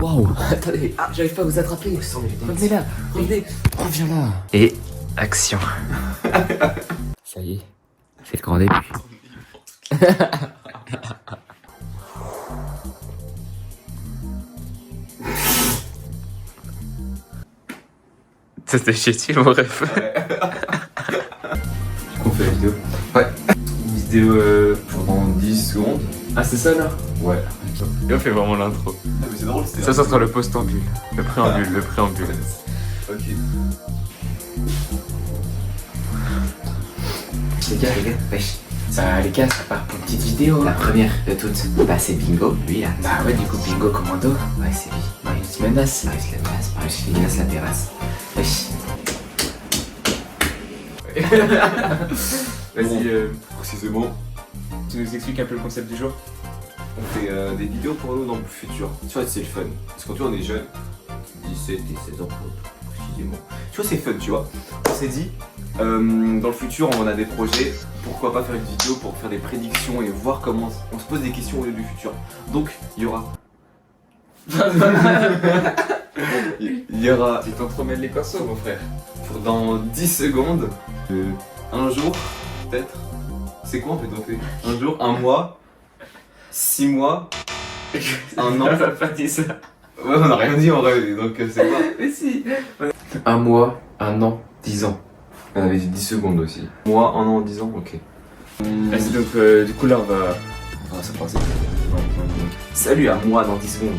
Waouh. Attendez, j'arrive pas à vous attraper. Revenez là, revenez. Reviens là. Et action. Ça y est, c'est le grand début. C'était chier mon ref. On fait la vidéo. Ouais. Une vidéo pendant 10 secondes. Ah c'est ça là? Ouais. Et on fait vraiment l'intro. Ah mais c'est drôle, c'était Ça sera le post-ambule. Le préambule, le préambule. Ok. Les gars, wesh. Ça, les gars, ça part pour une petite vidéo. La première de toutes, bah c'est Bingo, lui là. Bah ouais, du coup, Bingo commando. Ouais, c'est lui. Marius menace. Marius la menace. Marius menace la terrasse. Wesh. Vas-y, précisément. Tu nous expliques un peu le concept du jour? On fait des vidéos pour nous dans le futur. Tu vois, c'est le fun. Parce que quand tu vois, on est jeune, 17 et 16 ans précisément. Tu vois, c'est fun, tu vois. On s'est dit, dans le futur, on a des projets. Pourquoi pas faire une vidéo pour faire des prédictions et voir comment on se pose des questions au lieu du futur. Donc, il y aura. Il y aura. Tu t'entremêles les pinceaux, mon frère. Pour dans 10 secondes, un jour, peut-être. C'est quoi en fait on fait un jour, un mois, 6 mois, un an. On a pas dit ça. Ouais, on a rien dit en vrai, donc c'est quoi? Mais si. Un mois, un an, 10 ans. On avait dit 10 secondes aussi. Mois, un an, 10 ans, ok. Vas-y, donc du coup là on va se passer. Salut à moi dans 10 secondes.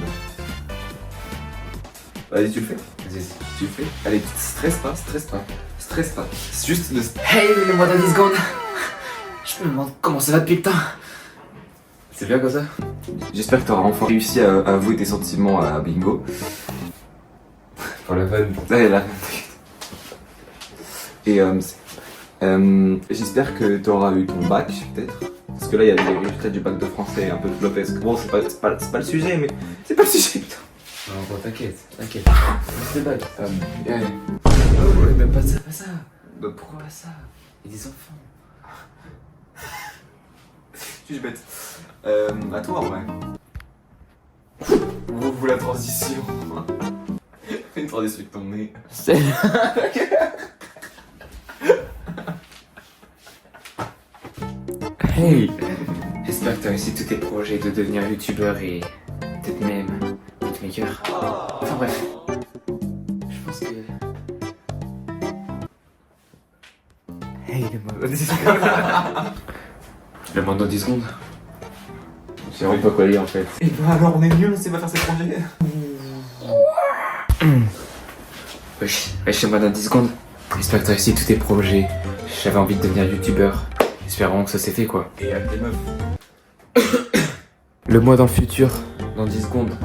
Vas-y, tu le fais. Vas-y. Tu le fais. Allez, stresse pas, stresse pas. Stresse pas. C'est juste le. Hey, le mois dans 10 secondes. Je me demande comment ça va depuis le temps. C'est bien comme ça? J'espère que t'auras enfin réussi à avouer tes sentiments à Bingo. Pour le fun. Ouais, là. Et j'espère que t'auras eu ton bac, peut-être. Parce que là, il y a les résultats du bac de français un peu flopesque. Bon, c'est pas le sujet, mais c'est pas le sujet, putain. Non, bon, t'inquiète. C'est bague. Allez. Oh, même pas ça, pas ça. Bah, pourquoi Pas ça. Il y a des enfants. Je suis bête. À toi, en vrai. Vous la transition. Fais une transition avec ton nez. Hey. J'espère que tu as réussi tous tes projets de devenir youtubeur et peut-être même beatmaker. Enfin bref. Je pense que... Hey, le mois dans 10 secondes. Le mois dans 10 secondes. Je sais vraiment pas quoi dire en fait. Et bah alors, on est mieux, on sait pas faire ses projets. Wesh, le mois dans 10 secondes. J'espère que tu as réussi tous tes projets. J'avais envie de devenir youtubeur. J'espère vraiment que ça s'est fait quoi. Et des meufs. Le mois dans le futur, dans 10 secondes.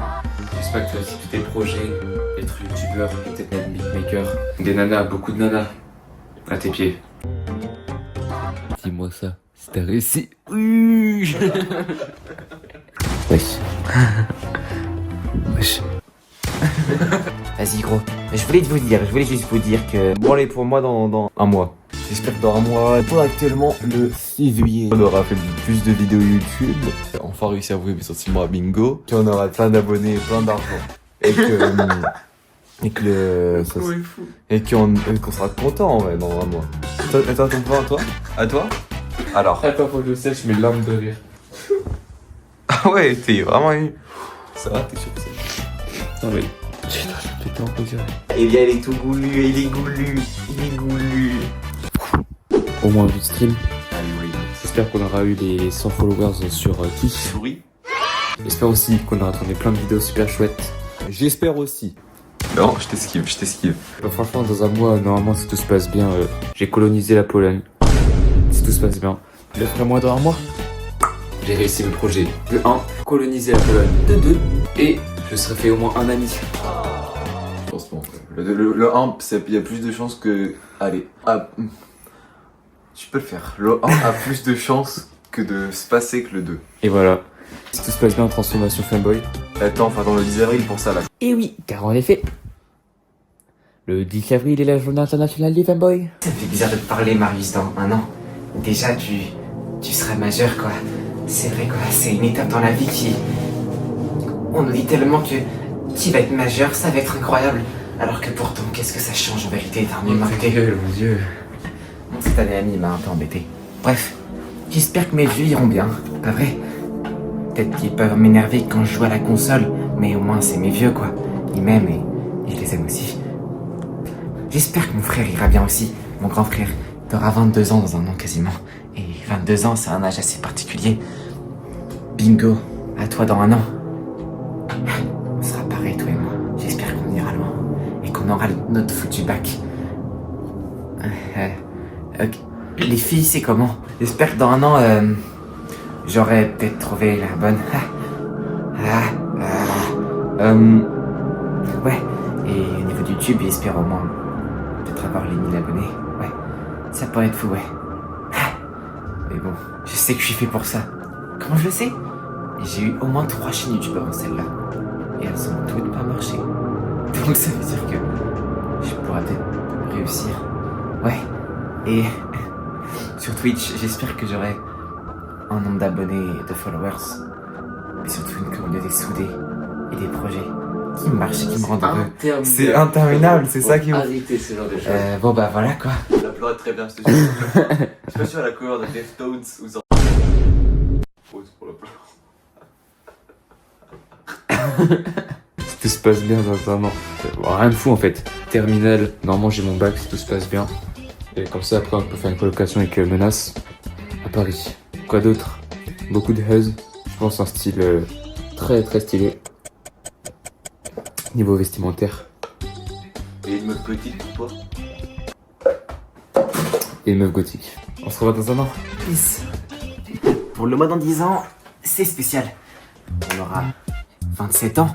J'espère que tu as aussi tous tes projets, être youtubeur et peut-être même beatmaker. Des nanas, beaucoup de nanas. À tes pieds. Dis-moi ça, si t'as réussi. Oui. Wesh. Wesh. Vas-y gros. Je voulais juste vous dire que... Bon, allez, pour moi, dans un mois. J'espère que dans un mois, pour actuellement, le 6 juillet, on aura fait plus de vidéos YouTube. Enfin réussi à avouer mes sentiments à Bingo. Puis on aura plein d'abonnés et plein d'argent. Et que... et qu'on sera content en vrai dans un mois. Attends, ton plan à toi? À toi? Alors. Attends, faut que je sèche mes larmes de rire. Ah ouais, t'es vraiment eu. Ça va, t'es sûr que c'est... Non mais. Putain, je vais péter en position. Eh bien, il est tout goulu, il est goulu. Au moins 8 streams. Allez, oui. J'espère qu'on aura eu les 100 followers sur Twitch. Souris. J'espère aussi qu'on aura tourné plein de vidéos super chouettes. J'espère aussi. Non, je t'esquive. Bah, franchement, dans un mois, normalement, si tout se passe bien, j'ai colonisé la Pologne. Si tout se passe bien. Je le ferai moi dans un mois. J'ai réussi mes projets. De 1, coloniser la Pologne. De 2, et je serai fait au moins un ami. Je pense pas. Le 1, il y a plus de chances que... Allez. Tu peux le faire. Le 1 a plus de chances que de se passer que le 2. Et voilà. Si tout se passe bien, transformation fanboy. Attends, enfin dans le 10 avril pour ça là. Et oui, car en effet, le 10 avril est la journée internationale des fanboys. Ça me fait bizarre de te parler Marius dans un an. Déjà tu seras majeur quoi. C'est vrai quoi, c'est une étape dans la vie qui... On nous dit tellement que Tu vas être majeur, ça va être incroyable. Alors que pourtant, qu'est-ce que ça change en vérité, t'es un humain. Mon dieu. Bon, cette année amie m'a un peu embêté. Bref, j'espère que mes vieux iront bien, pas vrai? Peut-être qu'ils peuvent m'énerver quand je joue à la console, mais au moins c'est mes vieux quoi. Ils m'aiment et je les aime aussi. J'espère que mon frère ira bien aussi, mon grand frère. Il aura 22 ans dans un an quasiment. Et 22 ans, c'est un âge assez particulier. Bingo, à toi dans un an. On sera pareil, toi et moi. J'espère qu'on ira loin. Et qu'on aura notre foutu bac. Ok. Les filles, c'est comment? J'espère que dans un an, j'aurai peut-être trouvé la bonne. Ouais. Et au niveau de YouTube, j'espère au moins peut-être avoir les 1000 abonnés. Ouais. Ça pourrait être fou, ouais. Mais bon, je sais que je suis fait pour ça. Comment je le sais? J'ai eu au moins 3 chaînes YouTube avant celle-là. Et elles ont toutes pas marché. Donc ça veut dire que je pourrais peut-être réussir. Ouais. Et sur Twitch, j'espère que j'aurai un nombre d'abonnés et de followers. Mais surtout une communauté soudée et des projets qui marchent et qui me rendent heureux. C'est interminable, c'est ça qui est ouf. Arrêtez ce genre de choses. Bon bah voilà quoi. La pleure est très bien, je te jure. Je suis pas sûr à la cover de Deftones ou ça. Pause pour la pleure. Si tout se passe bien dans un an. Rien de fou en fait. Terminal, normalement j'ai mon bac si tout se passe bien. Et comme ça après on peut faire une colocation avec Menace à Paris. Quoi d'autre? Beaucoup de Huzz. Je pense un style très très stylé. Niveau vestimentaire. Et une meuf petite pour toi? Et une meuf gothique. On se revoit dans un an. Peace. Pour le mois dans 10 ans, c'est spécial. On aura 27 ans.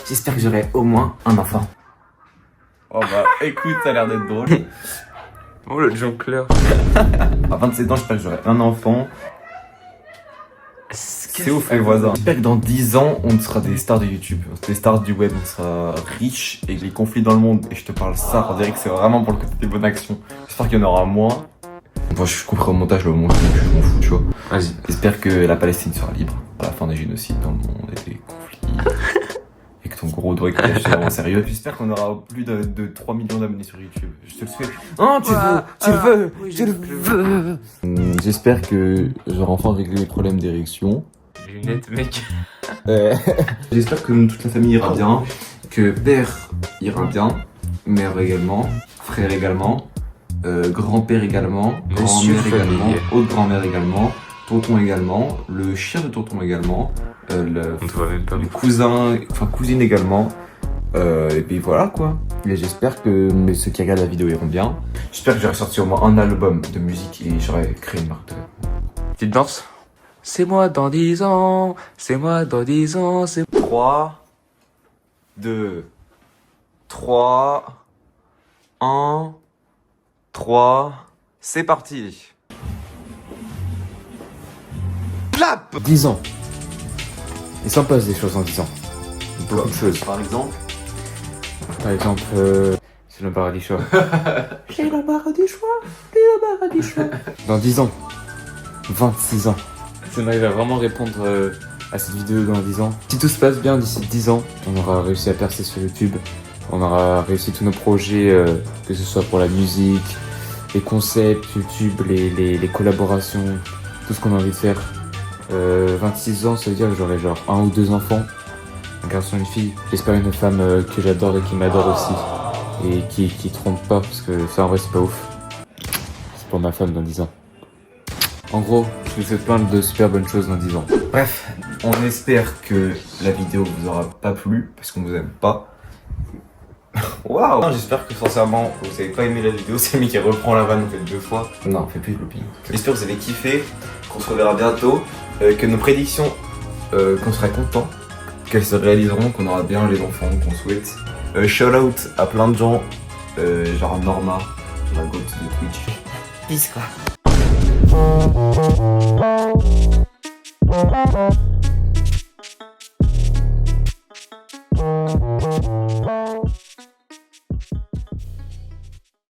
J'espère que j'aurai au moins un enfant. Oh bah écoute, ça a l'air d'être drôle. Oh le jongleur. À 27 ans, j'espère que j'aurai un enfant. C'est ouf les voisins. J'espère que dans 10 ans, on sera des stars de YouTube, des stars du web, on sera riches et les conflits dans le monde. Et je te parle ça, on dirait que c'est vraiment pour le côté des bonnes actions. J'espère qu'il y en aura moins. Moi je couperai au montage le moment où je m'en fous, tu vois. Vas-y. J'espère que la Palestine sera libre à la fin des génocides dans le monde et des conflits. Et que ton gros doigt est vraiment sérieux. J'espère qu'on aura plus de 3 millions d'abonnés sur YouTube. Je te le souhaite. Oh, tu le veux, je le veux. J'espère que j'aurai enfin réglé les problèmes d'érection. Lunettes mec. J'espère que toute la famille ira bien, que père ira bien, mère également, frère également, grand-père également, grand-mère également, autre grand-mère également, tonton également, le chien de tonton également, On te voit même pas. le cousin, enfin cousine également. Et puis voilà quoi. Et j'espère que ceux qui regardent la vidéo iront bien. J'espère que j'aurai sorti au moins un album de musique et j'aurai créé une marque de... Petite danse. C'est moi dans 10 ans, c'est moi dans 10 ans, c'est... 3, 2, 3, 1, 3, c'est parti. Clap. 10 ans. Il s'en passe des choses en 10 ans. Beaucoup de choses. Par exemple. Par exemple, c'est l'embarras du choix. J'ai l'embarras du choix, j'ai l'embarras du choix. Dans 10 ans, 26 ans. J'aimerais vraiment répondre à cette vidéo dans 10 ans. Si tout se passe bien d'ici 10 ans, on aura réussi à percer sur YouTube. On aura réussi tous nos projets, que ce soit pour la musique, les concepts, YouTube, les collaborations, tout ce qu'on a envie de faire. 26 ans, ça veut dire que j'aurai genre 1 ou 2 enfants, un garçon et une fille. J'espère une femme que j'adore et qui m'adore aussi. Et qui trompe pas, parce que ça en vrai c'est pas ouf. C'est pour ma femme dans 10 ans. En gros, je vous souhaite plein de super bonnes choses dans 10 ans. Bref, on espère que la vidéo vous aura pas plu, parce qu'on vous aime pas. Waouh! J'espère que sincèrement vous avez pas aimé la vidéo, c'est lui qui reprend la vanne en fait 2 fois. Non, on fait plus de looping. J'espère que vous avez kiffé, qu'on se reverra bientôt, que nos prédictions, qu'on sera content, qu'elles se réaliseront, qu'on aura bien les enfants qu'on souhaite. Shout out à plein de gens, genre Norma, la goat de Twitch. Peace quoi.